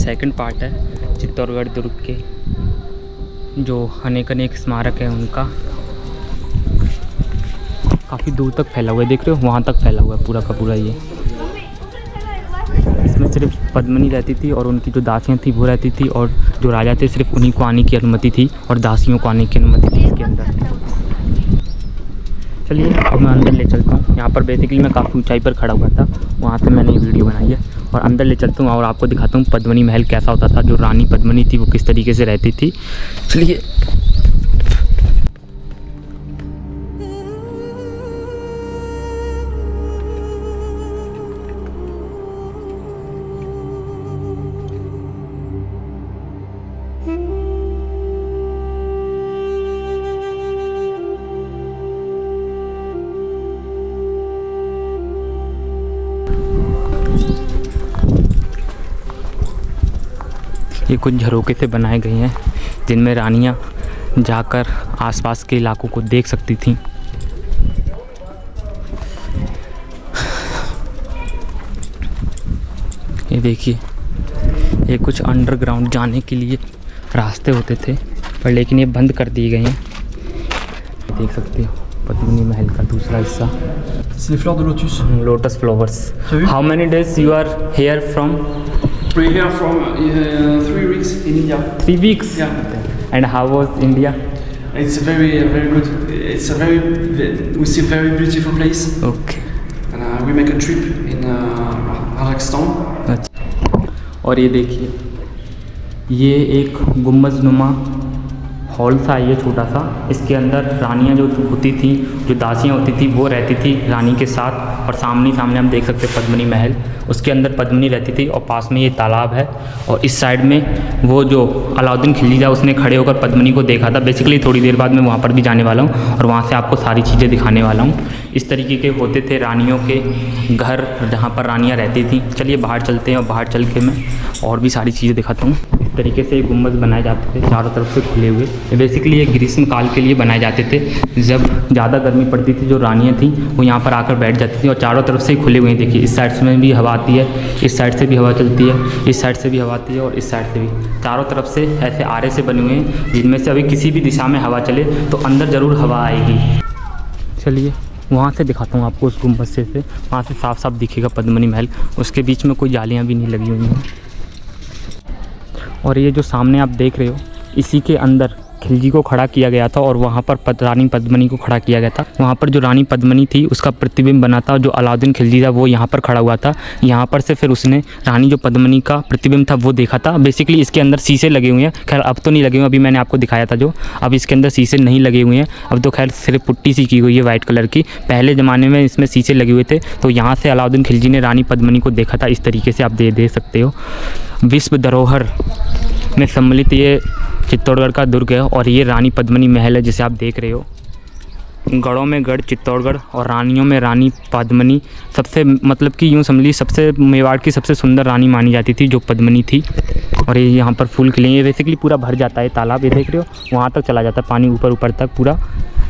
Second part है चित्तौड़गढ़ दुर्ग के, जो अनेक स्मारक है उनका। काफ़ी दूर तक फैला हुआ है, देख रहे हो, वहाँ तक फैला हुआ है पूरा का पूरा। ये इसमें सिर्फ पद्मिनी रहती थी और उनकी जो दासियाँ थी वो रहती थी, और जो राजा थे सिर्फ उन्हीं को आने की अनुमति थी और दासियों को आने की अनुमति थी इसके अंदर। चलिए अब मैं अंदर ले चलता हूँ। यहाँ पर बेसिकली मैं काफ़ी ऊंचाई पर खड़ा हुआ था, वहाँ से मैंने ये वीडियो बनाई है, और अंदर ले चलता हूँ और आपको दिखाता हूँ पद्मिनी महल कैसा होता था। जो रानी पद्मिनी थी वो किस तरीके से रहती थी। चलिए ये कुछ झरोके से बनाए गए हैं जिनमें रानियां जाकर आसपास के इलाकों को देख सकती थीं। ये देखिए, ये कुछ अंडरग्राउंड जाने के लिए रास्ते होते थे, पर लेकिन ये बंद कर दिए गए हैं। देख सकते हो पद्मिनी महल का दूसरा हिस्सा। C'est les fleurs de lotus. Lotus flowers. Sorry? How many days you are here from? We're here from 3 weeks in India. 3 weeks. Yeah. And how was India? It's very good. It's a we see a very beautiful place. Okay. And we make a trip in Kazakhstan. अच्छा, और ये देखिए, ये एक गुम्बज़नुमा hall सा है, ये छोटा सा। इसके अंदर रानियां जो होती थी, जो दासियां होती थी, वो रहती थी रानी के साथ। और सामने हम देख सकते हैं पद्मिनी महल, उसके अंदर पद्मिनी रहती थी, और पास में ये तालाब है। और इस साइड में वो जो अलाउद्दीन खिलजी था उसने खड़े होकर पद्मिनी को देखा था। बेसिकली थोड़ी देर बाद मैं वहाँ पर भी जाने वाला हूँ और वहाँ से आपको सारी चीज़ें दिखाने वाला हूँ। इस तरीके के होते थे रानियों के घर, जहाँ पर रानियाँ रहती थी। चलिए बाहर चलते हैं और बाहर चल के मैं और भी सारी चीज़ें दिखाता हूँ। इस तरीके से गुम्बद बनाए जाते थे, चारों तरफ से खुले हुए। बेसिकली ये ग्रीष्म काल के लिए बनाए जाते थे, जब ज़्यादा गर्मी पड़ती थी, जो रानियाँ थी वो यहाँ पर आकर बैठ जाती थी। और चारों तरफ से खुले हुए हैं, देखिए इस साइड से भी हवा आती है, इस साइड से भी हवा चलती है, इस साइड से भी हवा आती है, और इस साइड से भी। चारों तरफ से ऐसे आरे से बने हुए हैं, जिनमें से अभी किसी भी दिशा में हवा चले तो अंदर ज़रूर हवा आएगी। चलिए वहाँ से दिखाता हूँ आपको, उस गुम्बद से वहाँ से साफ साफ दिखेगा पद्मिनी महल। उसके बीच में कोई जालियाँ भी नहीं लगी हुई हैं। और ये जो सामने आप देख रहे हो, इसी के अंदर खिलजी को खड़ा किया गया था, और वहाँ पर रानी पद्मिनी को खड़ा किया गया था। वहाँ पर जो रानी पद्मिनी थी उसका प्रतिबिंब बना था, जो अलाउद्दीन खिलजी था वो यहाँ पर खड़ा हुआ था। यहाँ पर से फिर उसने रानी जो पद्मिनी का प्रतिबिंब था वो देखा था। बेसिकली इसके अंदर शीशे लगे हुए हैं, खैर अब तो नहीं लगे हुए, अभी मैंने आपको दिखाया था जो, अब इसके अंदर शीशे नहीं लगे हुए हैं। अब तो खैर सिर्फ पुट्टी सी की हुई है वाइट कलर की। पहले ज़माने में इसमें शीशे लगे हुए थे, तो यहाँ से अलाउद्दीन खिलजी ने रानी पद्मिनी को देखा था। इस तरीके से आप देख सकते हो। विश्व धरोहर में सम्मिलित ये चित्तौड़गढ़ का दुर्ग है, और ये रानी पद्मिनी महल है जिसे आप देख रहे हो। गढ़ों में गढ़ चित्तौड़गढ़ और रानियों में रानी पद्मिनी। सबसे मतलब कि यूँ समझ लीजिए सबसे मेवाड़ की सबसे सुंदर रानी मानी जाती थी जो पद्मिनी थी। और ये यहाँ पर फूल खिले, ये बेसिकली पूरा भर जाता है तालाब, ये देख रहे हो, वहाँ तक चला जाता है पानी, ऊपर तक पूरा।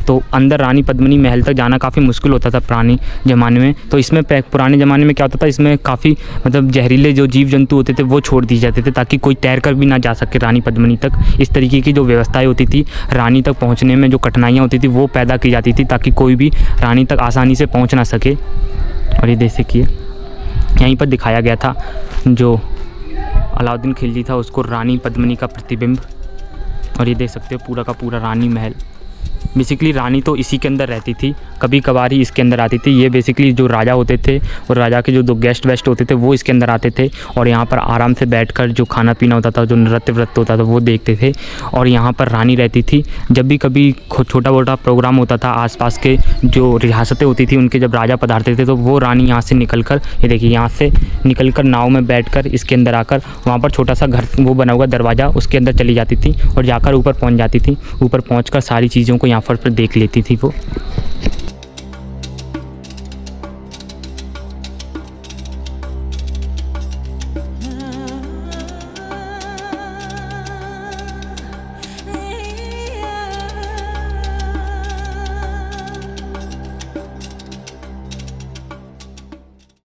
तो अंदर रानी पद्मिनी महल तक जाना काफ़ी मुश्किल होता था पुराने ज़माने में। तो इसमें पुराने ज़माने में क्या होता था, इसमें काफ़ी मतलब जहरीले जो जीव जंतु होते थे वो छोड़ दिए जाते थे, ताकि कोई तैर कर भी ना जा सके रानी पद्मिनी तक। इस तरीके की जो व्यवस्थाएं होती थी, रानी तक पहुंचने में जो कठिनाइयां होती थी वो पैदा की जाती थी, ताकि कोई भी रानी तक आसानी से पहुंच ना सके। और ये देख सकिए, यहीं पर दिखाया गया था जो अलाउद्दीन खिलजी था उसको रानी पद्मिनी का प्रतिबिंब। और ये देख सकते हो पूरा का पूरा रानी महल। बेसिकली रानी तो इसी के अंदर रहती थी, कभी कभार ही इसके अंदर आती थी। ये बेसिकली जो राजा होते थे और राजा के जो दो गेस्ट वेस्ट होते थे वो इसके अंदर आते थे, और यहाँ पर आराम से बैठकर जो खाना पीना होता था, जो नृत्य व्रत होता था वो देखते थे। और यहाँ पर रानी रहती थी। जब भी कभी छोटा मोटा प्रोग्राम होता था, आसपास के जो रियासतें होती थी उनके जब राजा पधारते थे, तो वो रानी यहाँ से निकलकर, ये देखिए यहाँ से निकलकर नाव में बैठकर इसके अंदर आकर, वहाँ पर छोटा सा घर वो बना हुआ दरवाज़ा, उसके अंदर चली जाती थी और जाकर ऊपर पहुँच जाती थी। ऊपर पहुँच कर सारी चीज़ों को यहाँ पर देख लेती थी वो।